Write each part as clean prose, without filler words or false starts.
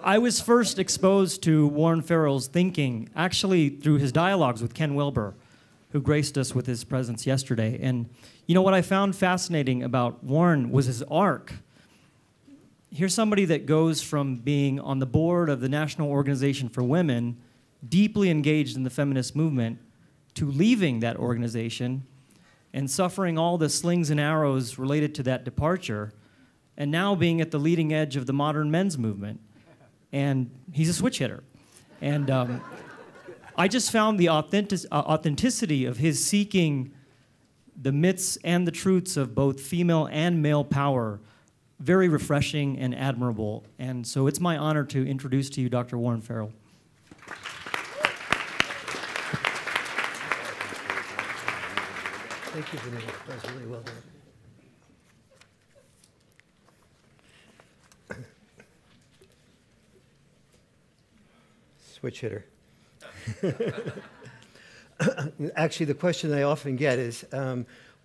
I was first exposed to Warren Farrell's thinking actually through his dialogues with Ken Wilber, who graced us with his presence yesterday. And you know what I found fascinating about Warren was his arc. Here's somebody that goes from being on the board of the National Organization for Women, deeply engaged in the feminist movement, to leaving that organization and suffering all the slings and arrows related to that departure, and now being at the leading edge of the modern men's movement. And he's a switch hitter. And I just found the authenticity of his seeking the myths and the truths of both female and male power very refreshing and admirable. And so it's my honor to introduce to you Dr. Warren Farrell. Thank you, Vanessa. That was really well done. Switch hitter. Actually, the question I often get is,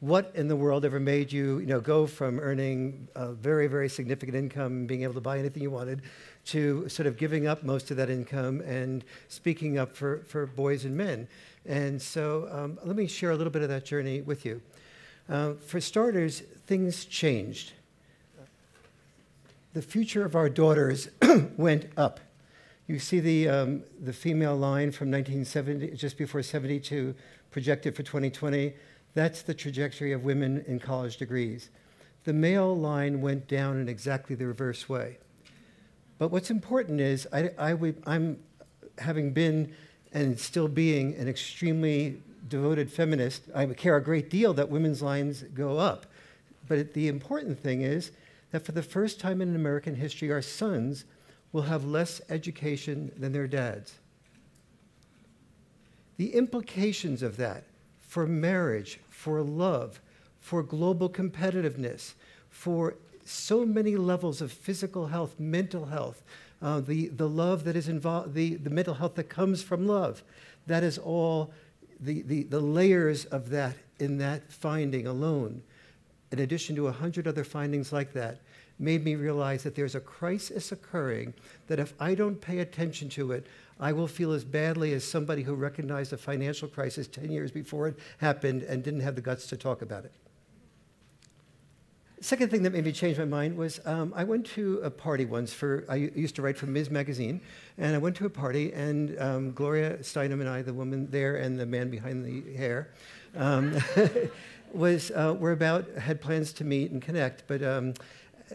what in the world ever made you, go from earning a very, very significant income, being able to buy anything you wanted, to sort of giving up most of that income and speaking up for boys and men? And so let me share a little bit of that journey with you. For starters, things changed. The future of our daughters went up. You see the female line from 1970, just before 72, projected for 2020. That's the trajectory of women in college degrees. The male line went down in exactly the reverse way. But what's important is I'm having been and still being an extremely devoted feminist. I care a great deal that women's lines go up. But the important thing is that for the first time in American history, our sons will have less education than their dads. The implications of that for marriage, for love, for global competitiveness, for so many levels of physical health, mental health, the love that is involved, the mental health that comes from love, that is all the layers of that in that finding alone, in addition to 100 other findings like that, made me realize that there's a crisis occurring that if I don't pay attention to it, I will feel as badly as somebody who recognized a financial crisis 10 years before it happened and didn't have the guts to talk about it. Second thing that made me change my mind was I went to a party once I used to write for Ms. Magazine, and I went to a party, and Gloria Steinem and I, the woman there and the man behind the hair, had plans to meet and connect, but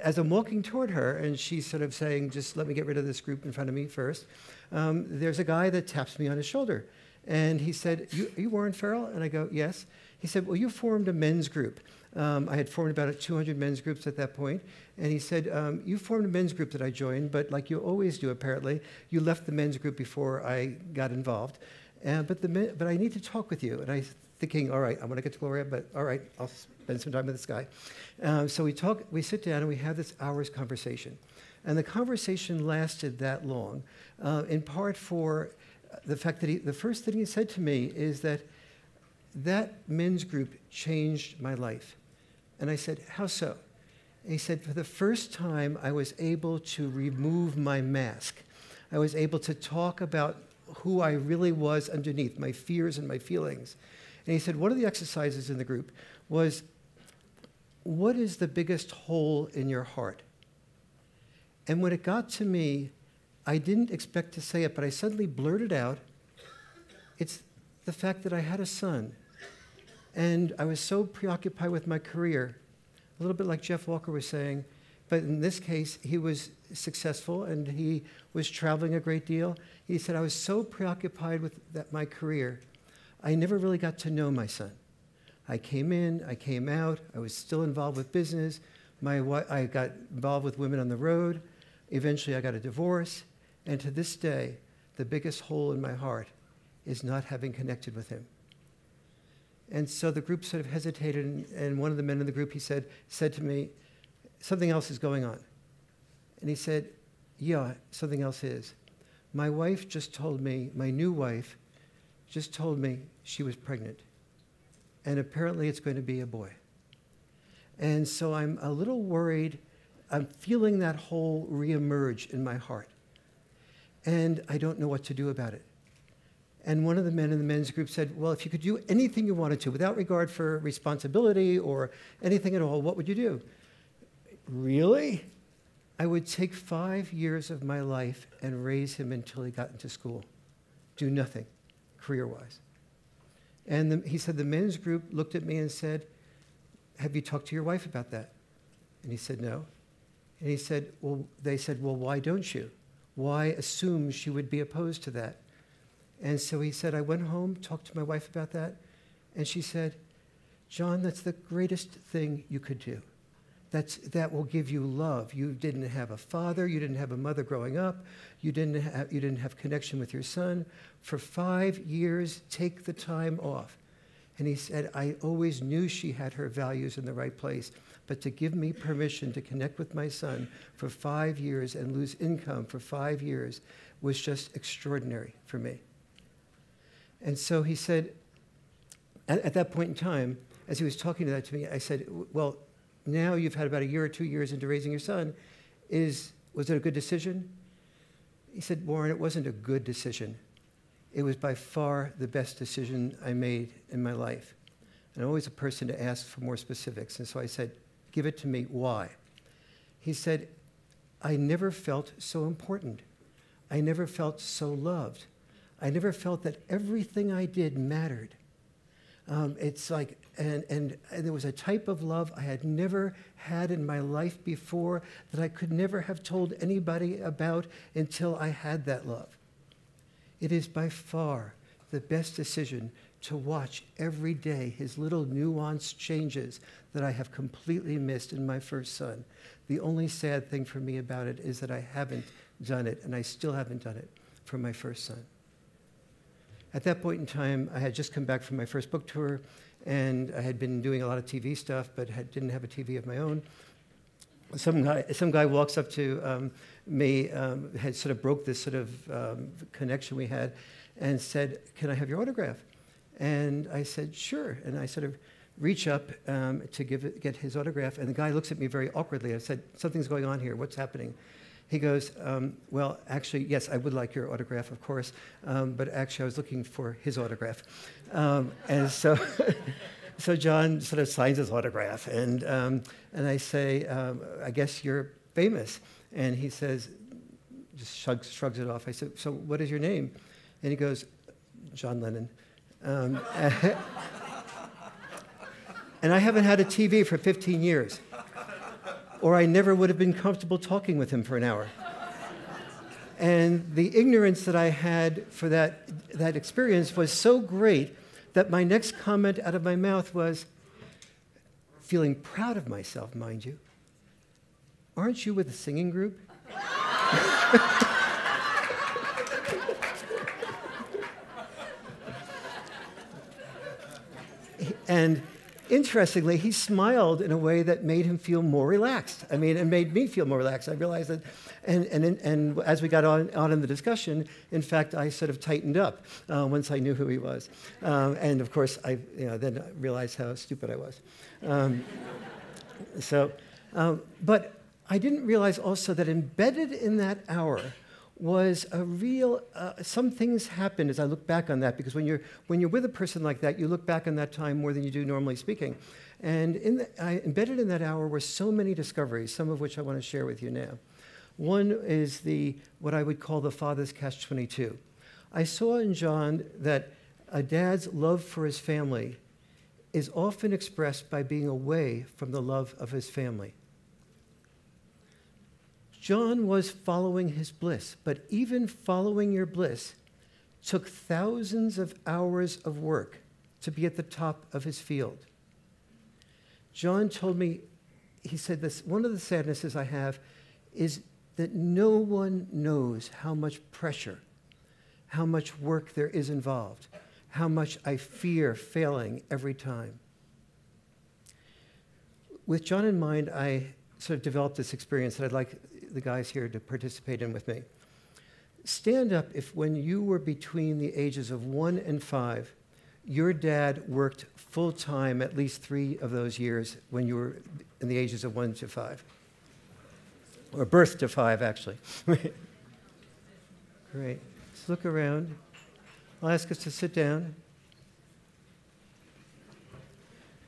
as I'm walking toward her, and she's sort of saying, just let me get rid of this group in front of me first, there's a guy that taps me on his shoulder. And he said, are you Warren Farrell? And I go, yes. He said, well, you formed a men's group. I had formed about 200 men's groups at that point. And he said, you formed a men's group that I joined, but like you always do, apparently, you left the men's group before I got involved. But I need to talk with you. And I thinking, all right, I want to get to Gloria, but all right, I'll spend some time with this guy. So we sit down and we have this hour's conversation. And the conversation lasted that long, in part for the fact that the first thing he said to me is that men's group changed my life. And I said, how so? And he said, for the first time, I was able to remove my mask. I was able to talk about who I really was underneath, my fears and my feelings. And he said, one of the exercises in the group was, what is the biggest hole in your heart? And when it got to me, I didn't expect to say it, but I suddenly blurted out, it's the fact that I had a son. And I was so preoccupied with my career, a little bit like Jeff Walker was saying, but in this case, he was successful and he was traveling a great deal. He said, I was so preoccupied with my career, I never really got to know my son. I came in, I came out, I was still involved with business. I got involved with women on the road. Eventually, I got a divorce. And to this day, the biggest hole in my heart is not having connected with him. And so the group sort of hesitated, and one of the men in the group, he said to me, something else is going on. And he said, yeah, something else is. My wife just told me, my new wife just told me she was pregnant. And apparently it's going to be a boy. And so I'm a little worried. I'm feeling that hole reemerge in my heart. and I don't know what to do about it. And one of the men in the men's group said, well, if you could do anything you wanted to, without regard for responsibility or anything at all, what would you do? Really? I would take 5 years of my life and raise him until he got into school. Do nothing, career-wise. And he said the men's group looked at me and said, have you talked to your wife about that? And he said, no. And he said, well, they said, well, why don't you? Why assume she would be opposed to that? And so he said, I went home, talked to my wife about that, and she said, John, that's the greatest thing you could do. That will give you love. You didn't have a father, you didn't have a mother growing up, you didn't have connection with your son. For 5 years, take the time off. And he said, I always knew she had her values in the right place, but to give me permission to connect with my son for 5 years and lose income for 5 years was just extraordinary for me. And so he said, at that point in time, as he was talking to that to me, I said, well, now you've had about a year or 2 years into raising your son. Was it a good decision? He said, Warren, it wasn't a good decision. It was by far the best decision I made in my life. And I'm always a person to ask for more specifics. And so I said, give it to me. Why? He said, I never felt so important. I never felt so loved. I never felt that everything I did mattered. It's like, and there was a type of love I had never had in my life before that I could never have told anybody about until I had that love. It is by far the best decision to watch every day his little nuanced changes that I have completely missed in my first son. The only sad thing for me about it is that I haven't done it, and I still haven't done it for my first son. At that point in time, I had just come back from my first book tour, and I had been doing a lot of TV stuff, but didn't have a TV of my own. Some guy walks up to me, had sort of broke this sort of connection we had, and said, can I have your autograph? And I said, sure. And I sort of reach up to get his autograph, and the guy looks at me very awkwardly. I said, something's going on here. What's happening? He goes, well, actually, yes, I would like your autograph, of course, but actually I was looking for his autograph. And so, so John sort of signs his autograph, and I say, I guess you're famous. And he says, just shrugs it off. I said, so what is your name? And he goes, John Lennon. And I haven't had a TV for 15 years. Or I never would have been comfortable talking with him for an hour. And the ignorance that I had for that experience was so great that my next comment out of my mouth was, feeling proud of myself, mind you, aren't you with a singing group? And interestingly, he smiled in a way that made him feel more relaxed. I mean, it made me feel more relaxed. I realized that, and as we got on in the discussion, in fact, I sort of tightened up once I knew who he was. And of course, I then realized how stupid I was. But I didn't realize also that embedded in that hour was a real, some things happened as I look back on that, because when you're with a person like that, you look back on that time more than you do normally speaking. And embedded in that hour were so many discoveries, some of which I want to share with you now. One is what I would call the father's catch-22. I saw in John that a dad's love for his family is often expressed by being away from the love of his family. John was following his bliss, but even following your bliss took thousands of hours of work to be at the top of his field. John told me, he said this, one of the sadnesses I have is that no one knows how much pressure, how much work there is involved, how much I fear failing every time. With John in mind, I sort of developed this experience that I'd like the guys here to participate in with me. Stand up if when you were between the ages of 1 and 5, your dad worked full-time at least 3 of those years when you were in the ages of 1 to 5. Or birth to 5, actually. Great. Let's look around. I'll ask us to sit down.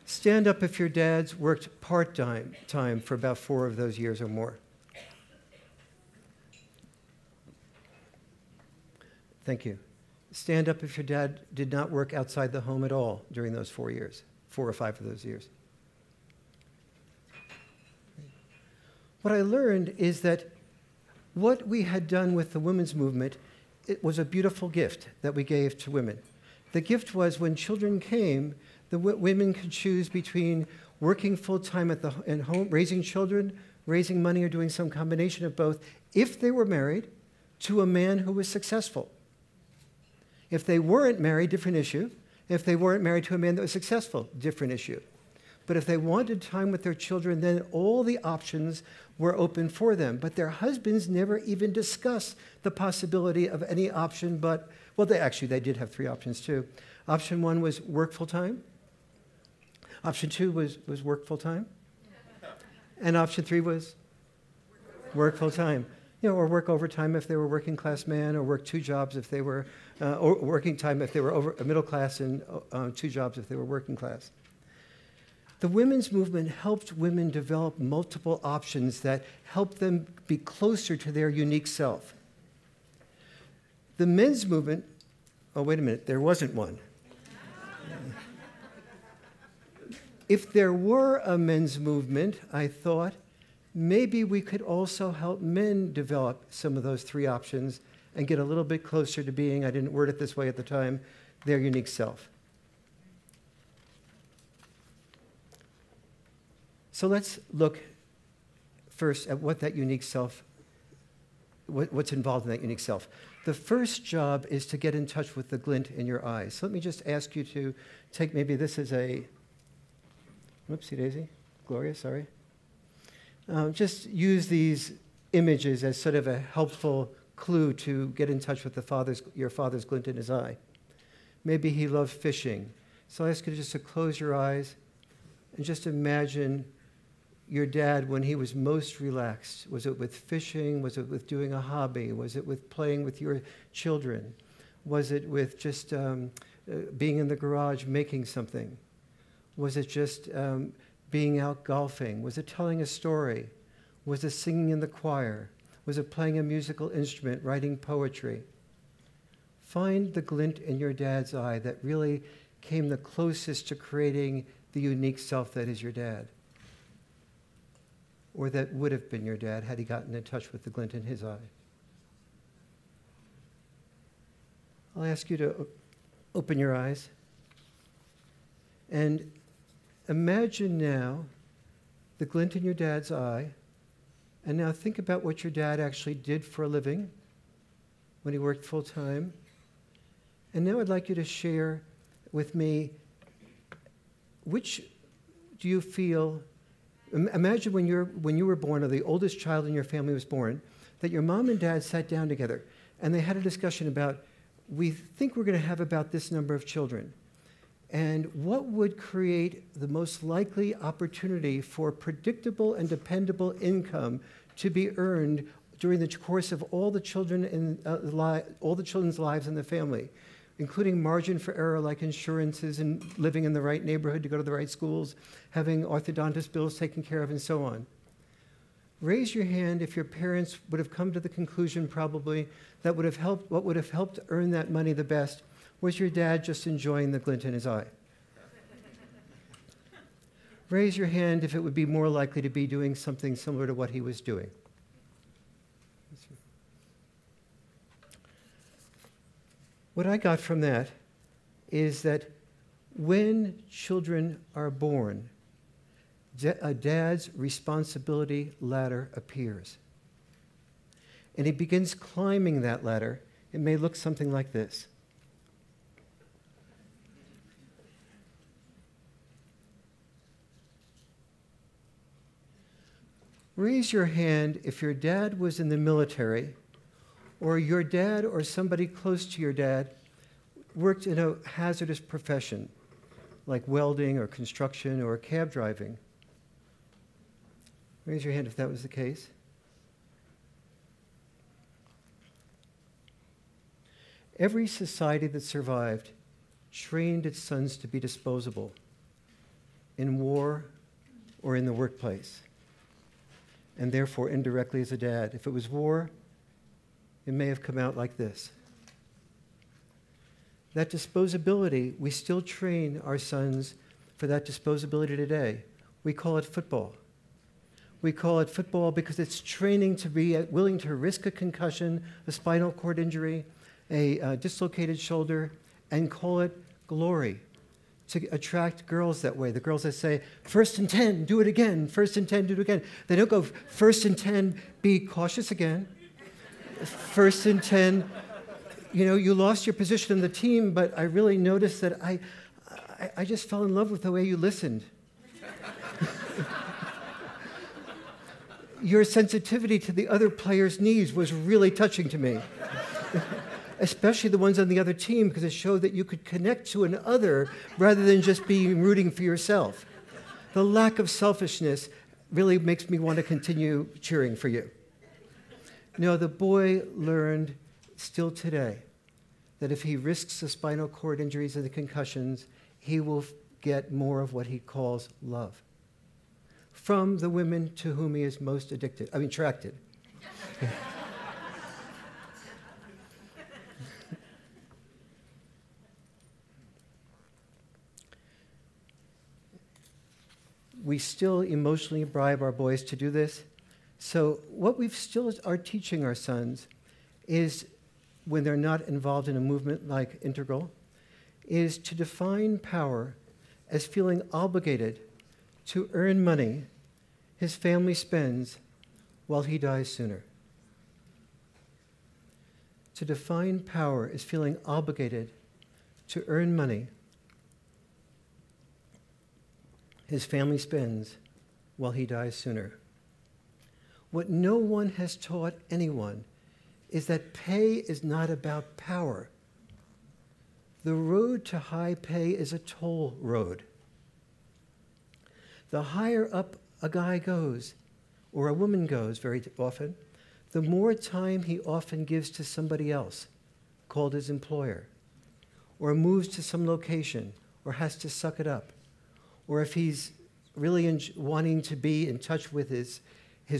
Stand up if your dad's worked part-time for about 4 of those years or more. Thank you. Stand up if your dad did not work outside the home at all during those 4 years, 4 or 5 of those years. What I learned is that what we had done with the women's movement, it was a beautiful gift that we gave to women. The gift was when children came, the women could choose between working full-time at home, raising children, raising money, or doing some combination of both, if they were married to a man who was successful. If they weren't married, different issue. If they weren't married to a man that was successful, different issue. But if they wanted time with their children, then all the options were open for them. But their husbands never even discussed the possibility of any option but, well, they did have 3 options too. Option 1 was work full-time. Option 2 was work full-time. And option 3 was work full-time. Or work overtime if they were a working class man, or work 2 jobs if they were, or working time if they were over middle class, and 2 jobs if they were working class. The women's movement helped women develop multiple options that helped them be closer to their unique self. The men's movement, oh, wait a minute, there wasn't one. If there were a men's movement, I thought, maybe we could also help men develop some of those 3 options and get a little bit closer to being, I didn't word it this way at the time, their unique self. So let's look first at what that unique self, what's involved in that unique self. The first job is to get in touch with the glint in your eyes. So let me just ask you to take, maybe this is a, whoopsie daisy, Gloria, sorry. Just use these images as sort of a helpful clue to get in touch with your father's glint in his eye. Maybe he loved fishing. So I ask you just to close your eyes and just imagine your dad when he was most relaxed. Was it with fishing? Was it with doing a hobby? Was it with playing with your children? Was it with just being in the garage making something? Was it just being out golfing? Was it telling a story? Was it singing in the choir? Was it playing a musical instrument, writing poetry? Find the glint in your dad's eye that really came the closest to creating the unique self that is your dad, or that would have been your dad had he gotten in touch with the glint in his eye. I'll ask you to open your eyes and imagine now the glint in your dad's eye, and now think about what your dad actually did for a living when he worked full-time. And now I'd like you to share with me, which do you feel, imagine when you were born, or the oldest child in your family was born, that your mom and dad sat down together and they had a discussion about, we think we're going to have about this number of children. And what would create the most likely opportunity for predictable and dependable income to be earned during the course of all the children's lives in the family, including margin for error like insurances and living in the right neighborhood to go to the right schools, having orthodontist bills taken care of, and so on. Raise your hand if your parents would have come to the conclusion probably that what would have helped earn that money the best was your dad just enjoying the glint in his eye. Raise your hand if it would be more likely to be doing something similar to what he was doing. What I got from that is that when children are born, a dad's responsibility ladder appears. And he begins climbing that ladder. It may look something like this. Raise your hand if your dad was in the military, or your dad or somebody close to your dad worked in a hazardous profession, like welding or construction or cab driving. Raise your hand if that was the case. Every society that survived trained its sons to be disposable in war or in the workplace, and therefore indirectly as a dad. If it was war, it may have come out like this. That disposability, we still train our sons for that disposability today. We call it football. We call it football because it's training to be willing to risk a concussion, a spinal cord injury, a dislocated shoulder, and call it glory, to attract girls that way. The girls that say, 1st and 10, do it again, 1st and 10, do it again. They don't go 1st and 10, be cautious again. 1st and 10, you know, you lost your position in the team, but I really noticed that I just fell in love with the way you listened. Your sensitivity to the other player's needs was really touching to me. Especially the ones on the other team, because it showed that you could connect to an other rather than just being rooting for yourself. The lack of selfishness really makes me want to continue cheering for you. No, the boy learned still today that if he risks the spinal cord injuries and the concussions, he will get more of what he calls love from the women to whom he is most attracted. We still emotionally bribe our boys to do this. So what we still are teaching our sons is, when they're not involved in a movement like Integral, is to define power as feeling obligated to earn money his family spends while he dies sooner. To define power as feeling obligated to earn money his family spends while he dies sooner. What no one has taught anyone is that pay is not about power. The road to high pay is a toll road. The higher up a guy goes, or a woman goes very often, the more time he often gives to somebody else, called his employer, or moves to some location, or has to suck it up. Or if he's really wanting to be in touch with his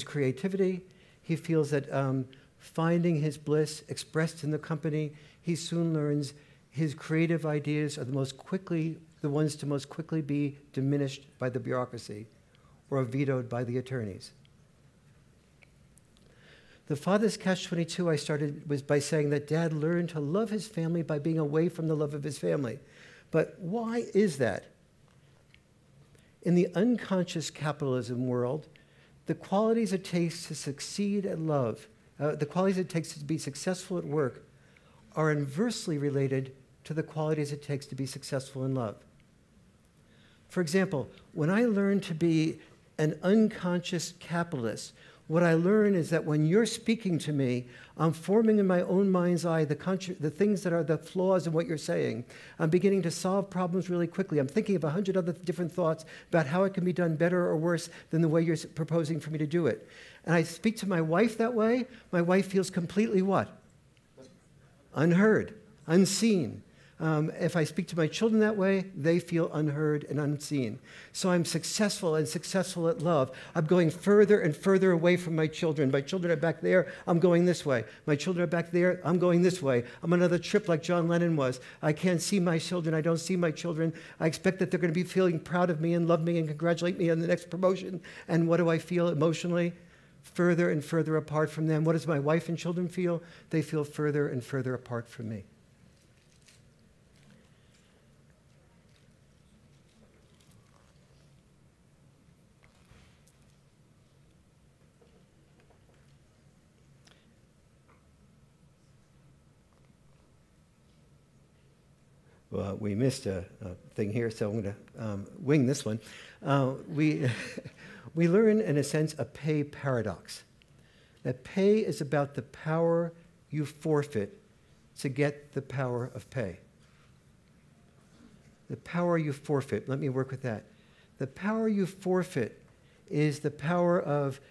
creativity, he feels that finding his bliss expressed in the company, he soon learns his creative ideas are the ones to most quickly be diminished by the bureaucracy or vetoed by the attorneys. The father's catch-22 I started was by saying that dad learned to love his family by being away from the love of his family. But why is that? In the unconscious capitalism world, the qualities it takes to succeed at love, the qualities it takes to be successful at work, are inversely related to the qualities it takes to be successful in love. For example, when I learn to be an unconscious capitalist, what I learn is that when you're speaking to me, I'm forming in my own mind's eye the things that are the flaws in what you're saying. I'm beginning to solve problems really quickly. I'm thinking of 100 other different thoughts about how it can be done better or worse than the way you're proposing for me to do it. And I speak to my wife that way. My wife feels completely what? Unheard, unseen. If I speak to my children that way, they feel unheard and unseen. So I'm successful and successful at love. I'm going further and further away from my children. My children are back there, I'm going this way. My children are back there, I'm going this way. I'm on another trip like John Lennon was. I can't see my children, I don't see my children. I expect that they're going to be feeling proud of me and love me and congratulate me on the next promotion. And what do I feel emotionally? Further and further apart from them. What does my wife and children feel? They feel further and further apart from me. Well, we missed a thing here, so I'm going to wing this one. We learn, in a sense, a pay paradox. That pay is about the power you forfeit to get the power of pay. The power you forfeit, let me work with that. The power you forfeit is the power of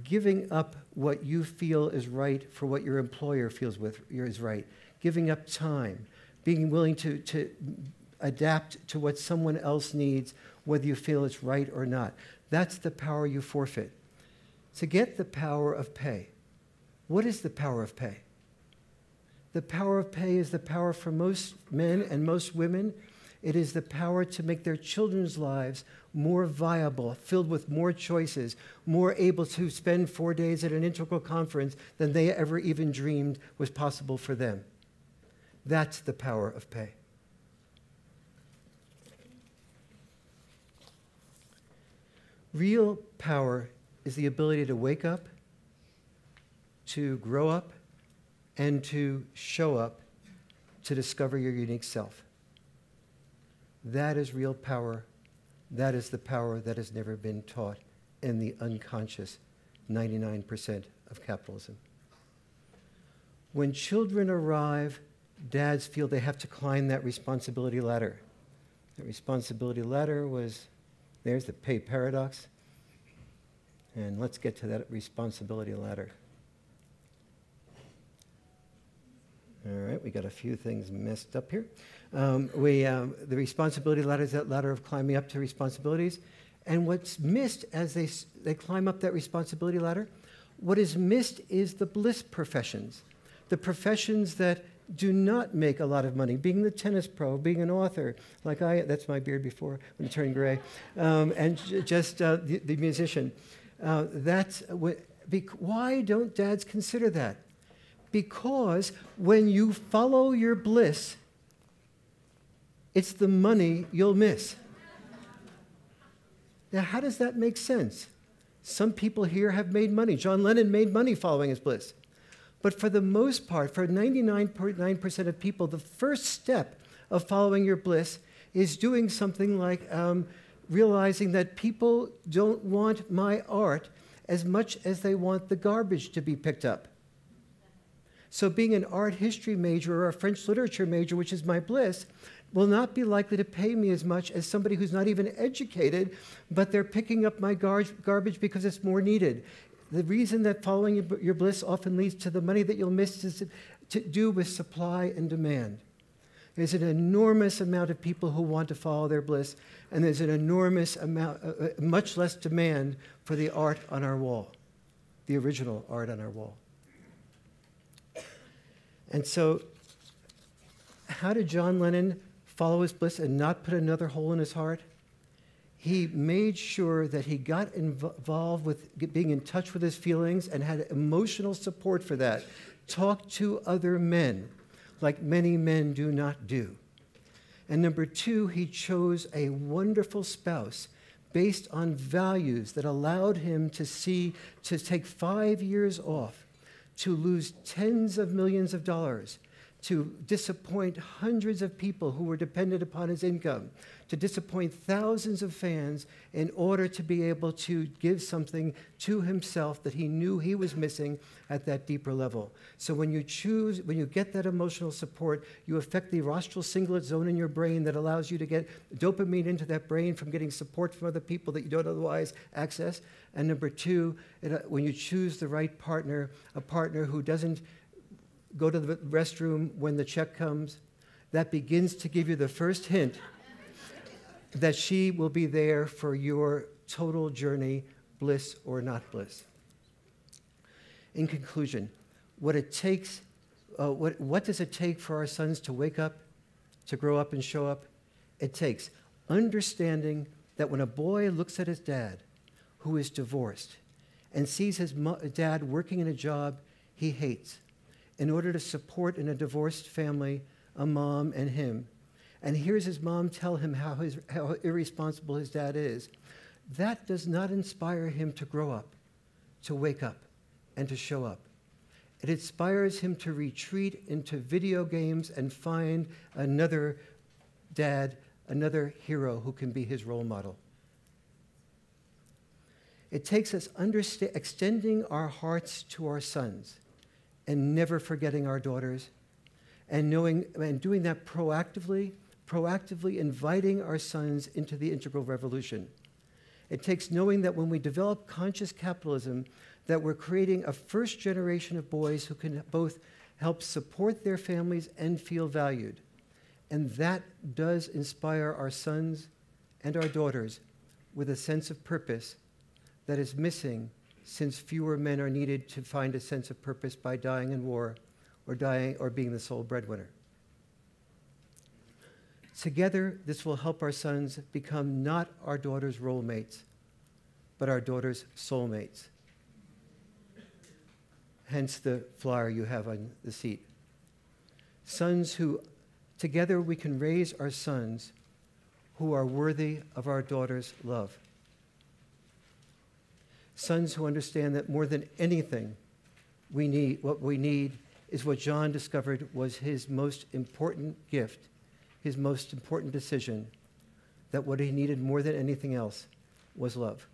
giving up what you feel is right for what your employer feels is right. giving up time, being willing to adapt to what someone else needs, whether you feel it's right or not. That's the power you forfeit. To get the power of pay. What is the power of pay? The power of pay is the power for most men and most women. It is the power to make their children's lives more viable, filled with more choices, more able to spend 4 days at an integral conference than they ever even dreamed was possible for them. That's the power of pay. Real power is the ability to wake up, to grow up, and to show up to discover your unique self. That is real power. That is the power that has never been taught in the unconscious 99% of capitalism. When children arrive, dads feel they have to climb that responsibility ladder. The responsibility ladder was, there's the pay paradox. And let's get to that responsibility ladder. All right, we got a few things messed up here. The responsibility ladder is that ladder of climbing up to responsibilities. And what's missed as they climb up that responsibility ladder, what is missed is the bliss professions. The professions that do not make a lot of money, being the tennis pro, being an author, like that's my beard before when it turned gray, and just the musician. Why don't dads consider that? Because when you follow your bliss, it's the money you'll miss. Now, how does that make sense? Some people here have made money. John Lennon made money following his bliss. But for the most part, for 99.9% of people, the first step of following your bliss is doing something like realizing that people don't want my art as much as they want the garbage to be picked up. So being an art history major or a French literature major, which is my bliss, will not be likely to pay me as much as somebody who's not even educated, but they're picking up my garbage because it's more needed. The reason that following your bliss often leads to the money that you'll miss is to do with supply and demand. There's an enormous amount of people who want to follow their bliss, and there's an enormous amount, much less demand for the art on our wall, the original art on our wall. And so, how did John Lennon follow his bliss and not put another hole in his heart? He made sure that he got involved with being in touch with his feelings and had emotional support for that. Talked to other men, like many men do not do. And number two, he chose a wonderful spouse based on values that allowed him to take 5 years off, to lose tens of millions of dollars, to disappoint hundreds of people who were dependent upon his income, to disappoint thousands of fans in order to be able to give something to himself that he knew he was missing at that deeper level. So when you get that emotional support, you affect the rostral cingulate zone in your brain that allows you to get dopamine into that brain from getting support from other people that you don't otherwise access. And number two, when you choose the right partner, a partner who doesn't go to the restroom when the check comes, that begins to give you the first hint that she will be there for your total journey, bliss or not bliss. In conclusion, what does it take for our sons to wake up, to grow up and show up? It takes understanding that when a boy looks at his dad, who is divorced, and sees his dad working in a job he hates, in order to support in a divorced family a mom and him, and hears his mom tell him how irresponsible his dad is, that does not inspire him to grow up, to wake up, and to show up. It inspires him to retreat into video games and find another dad, another hero who can be his role model. It takes us extending our hearts to our sons and never forgetting our daughters, and doing that proactively inviting our sons into the integral revolution. It takes knowing that when we develop conscious capitalism, that we're creating a first generation of boys who can both help support their families and feel valued. And that does inspire our sons and our daughters with a sense of purpose that is missing, since fewer men are needed to find a sense of purpose by dying in war or being the sole breadwinner. Together, this will help our sons become not our daughters' role mates, but our daughters' soulmates. Hence the flyer you have on the seat. Sons who, together we can raise our sons who are worthy of our daughters' love. Sons who understand that more than anything, what we need is what John discovered was his most important gift, his most important decision, that what he needed more than anything else was love.